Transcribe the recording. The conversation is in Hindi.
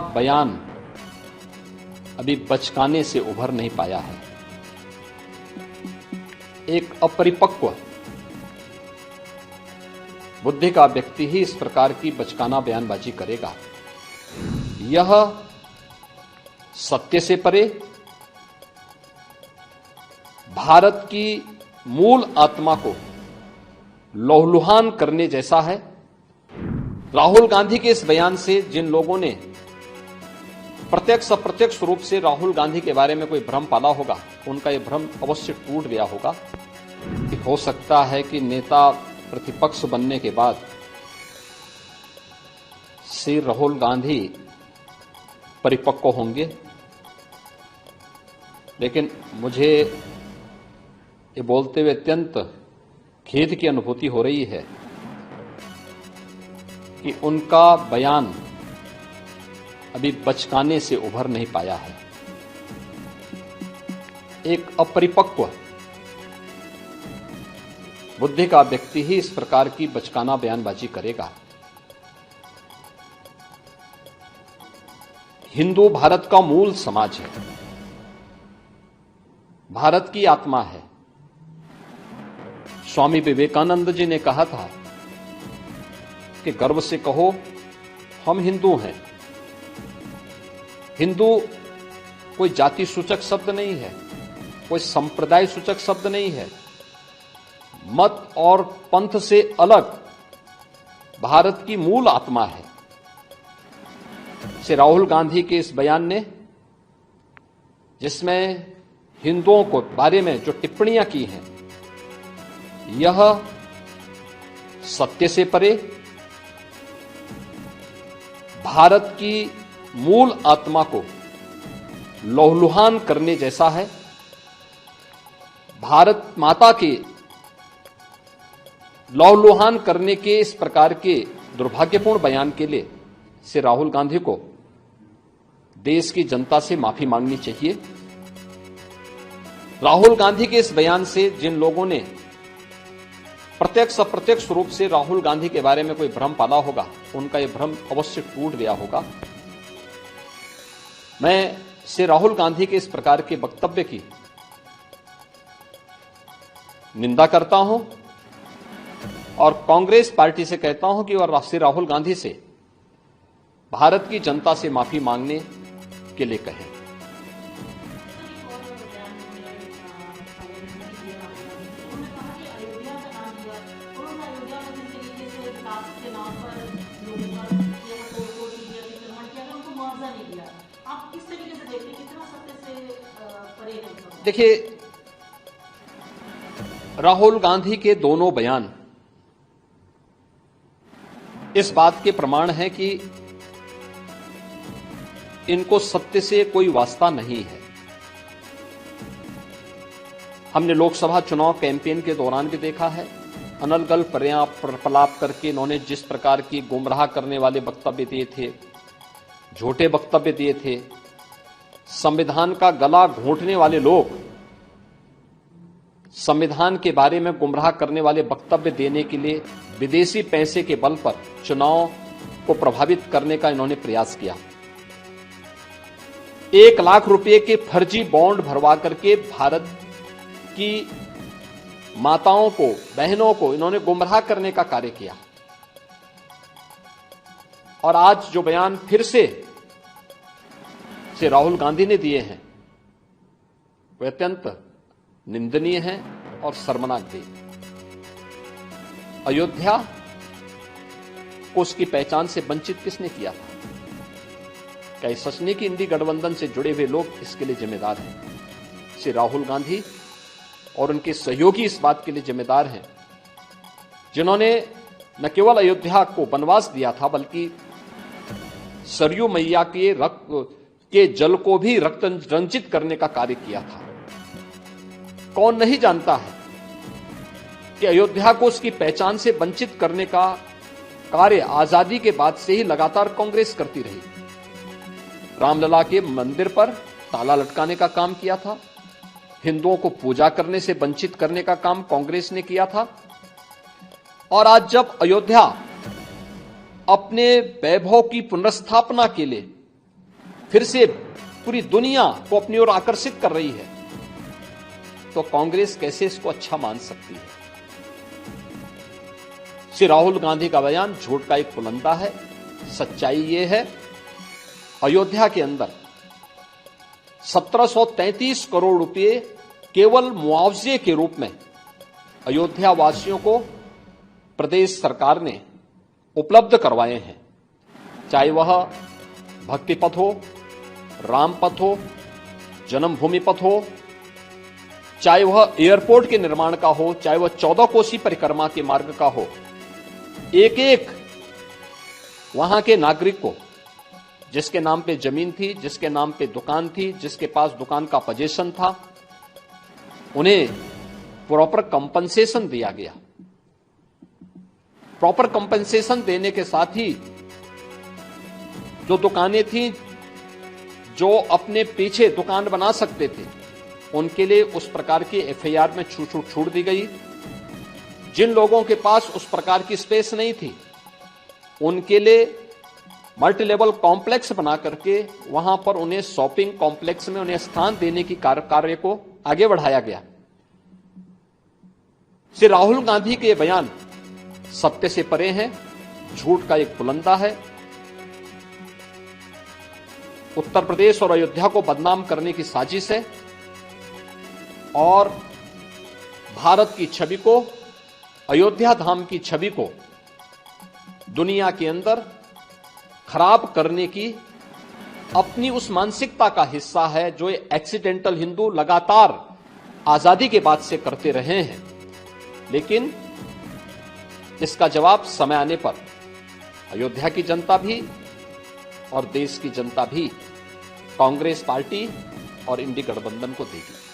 बयान अभी बचकाने से उभर नहीं पाया है। एक अपरिपक्व बुद्धि का व्यक्ति ही इस प्रकार की बचकाना बयानबाजी करेगा। यह सत्य से परे, भारत की मूल आत्मा को लहूलुहान करने जैसा है। राहुल गांधी के इस बयान से जिन लोगों ने प्रत्यक्ष अप्रत्यक्ष रूप से राहुल गांधी के बारे में कोई भ्रम पाला होगा, उनका यह भ्रम अवश्य टूट गया होगा। हो सकता है कि नेता प्रतिपक्ष बनने के बाद श्री राहुल गांधी परिपक्व होंगे, लेकिन मुझे ये बोलते हुए अत्यंत खेद की अनुभूति हो रही है कि उनका बयान अभी बचकाने से उभर नहीं पाया है। एक अपरिपक्व बुद्धि का व्यक्ति ही इस प्रकार की बचकाना बयानबाजी करेगा। हिंदू भारत का मूल समाज है, भारत की आत्मा है। स्वामी विवेकानंद जी ने कहा था कि गर्व से कहो हम हिंदू हैं। हिंदू कोई जाति सूचक शब्द नहीं है, कोई संप्रदाय सूचक शब्द नहीं है। मत और पंथ से अलग भारत की मूल आत्मा है। श्री राहुल गांधी के इस बयान ने, जिसमें हिंदुओं को बारे में जो टिप्पणियां की हैं, यह सत्य से परे, भारत की मूल आत्मा को लहूलुहान करने जैसा है। भारत माता के लहूलुहान करने के इस प्रकार के दुर्भाग्यपूर्ण बयान के लिए श्री राहुल गांधी को देश की जनता से माफी मांगनी चाहिए। राहुल गांधी के इस बयान से जिन लोगों ने प्रत्यक्ष अप्रत्यक्ष रूप से राहुल गांधी के बारे में कोई भ्रम पाला होगा, उनका यह भ्रम अवश्य टूट गया होगा। मैं श्री राहुल गांधी के इस प्रकार के वक्तव्य की निंदा करता हूं और कांग्रेस पार्टी से कहता हूं कि वह श्री राहुल गांधी से भारत की जनता से माफी मांगने के लिए कहें। देखिए, राहुल गांधी के दोनों बयान इस बात के प्रमाण है कि इनको सत्य से कोई वास्ता नहीं है। हमने लोकसभा चुनाव कैंपेन के दौरान भी देखा है, अनर्गल प्रलाप करके इन्होंने जिस प्रकार की गुमराह करने वाले वक्तव्य दिए थे, झूठे वक्तव्य दिए थे। संविधान का गला घोंटने वाले लोग संविधान के बारे में गुमराह करने वाले वक्तव्य देने के लिए विदेशी पैसे के बल पर चुनाव को प्रभावित करने का इन्होंने प्रयास किया। 1 लाख रुपए के फर्जी बॉन्ड भरवा करके भारत की माताओं को, बहनों को इन्होंने गुमराह करने का कार्य किया। और आज जो बयान फिर से राहुल गांधी ने दिए हैं, वे अत्यंत निंदनीय है और शर्मनाक भी। अयोध्या को उसकी पहचान से वंचित किसने किया था? क्या सच नहीं कि इंडी गठबंधन से जुड़े हुए लोग इसके लिए जिम्मेदार हैं? श्री राहुल गांधी और उनके सहयोगी इस बात के लिए जिम्मेदार हैं, जिन्होंने न केवल अयोध्या को वनवास दिया था, बल्कि सरयू मैया के रक्त के जल को भी रक्त रंजित करने का कार्य किया था। कौन नहीं जानता है कि अयोध्या को उसकी पहचान से वंचित करने का कार्य आजादी के बाद से ही लगातार कांग्रेस करती रही। रामलला के मंदिर पर ताला लटकाने का काम किया था, हिंदुओं को पूजा करने से वंचित करने का काम कांग्रेस ने किया था। और आज जब अयोध्या अपने वैभव की पुनर्स्थापना के लिए फिर से पूरी दुनिया को अपनी ओर आकर्षित कर रही है, तो कांग्रेस कैसे इसको अच्छा मान सकती है? श्री राहुल गांधी का बयान झूठ का एक पुलंदा है। सच्चाई ये है, अयोध्या के अंदर 1733 करोड़ रुपए केवल मुआवजे के रूप में अयोध्या वासियों को प्रदेश सरकार ने उपलब्ध करवाए हैं। चाहे वह भक्ति पथ हो, राम पथ हो, जन्मभूमि पथ हो, चाहे वह एयरपोर्ट के निर्माण का हो, चाहे वह 14 कोसी परिक्रमा के मार्ग का हो, एक एक वहां के नागरिक को, जिसके नाम पे जमीन थी, जिसके नाम पे दुकान थी, जिसके पास दुकान का पोजीशन था, उन्हें प्रॉपर कंपनसेशन दिया गया। प्रॉपर कंपनसेशन देने के साथ ही जो दुकानें थी, जो अपने पीछे दुकान बना सकते थे, उनके लिए उस प्रकार की एफआईआर में छूट दी गई। जिन लोगों के पास उस प्रकार की स्पेस नहीं थी, उनके लिए मल्टी लेवल कॉम्प्लेक्स बना करके वहां पर उन्हें शॉपिंग कॉम्प्लेक्स में उन्हें स्थान देने की कार्य को आगे बढ़ाया गया। श्री राहुल गांधी के बयान सत्य से परे हैं, झूठ का एक पुलंदा है। उत्तर प्रदेश और अयोध्या को बदनाम करने की साजिश है और भारत की छवि को, अयोध्या धाम की छवि को दुनिया के अंदर खराब करने की अपनी उस मानसिकता का हिस्सा है जो एक्सीडेंटल हिंदू लगातार आजादी के बाद से करते रहे हैं। लेकिन इसका जवाब समय आने पर अयोध्या की जनता भी और देश की जनता भी कांग्रेस पार्टी और इंडी गठबंधन को देगी।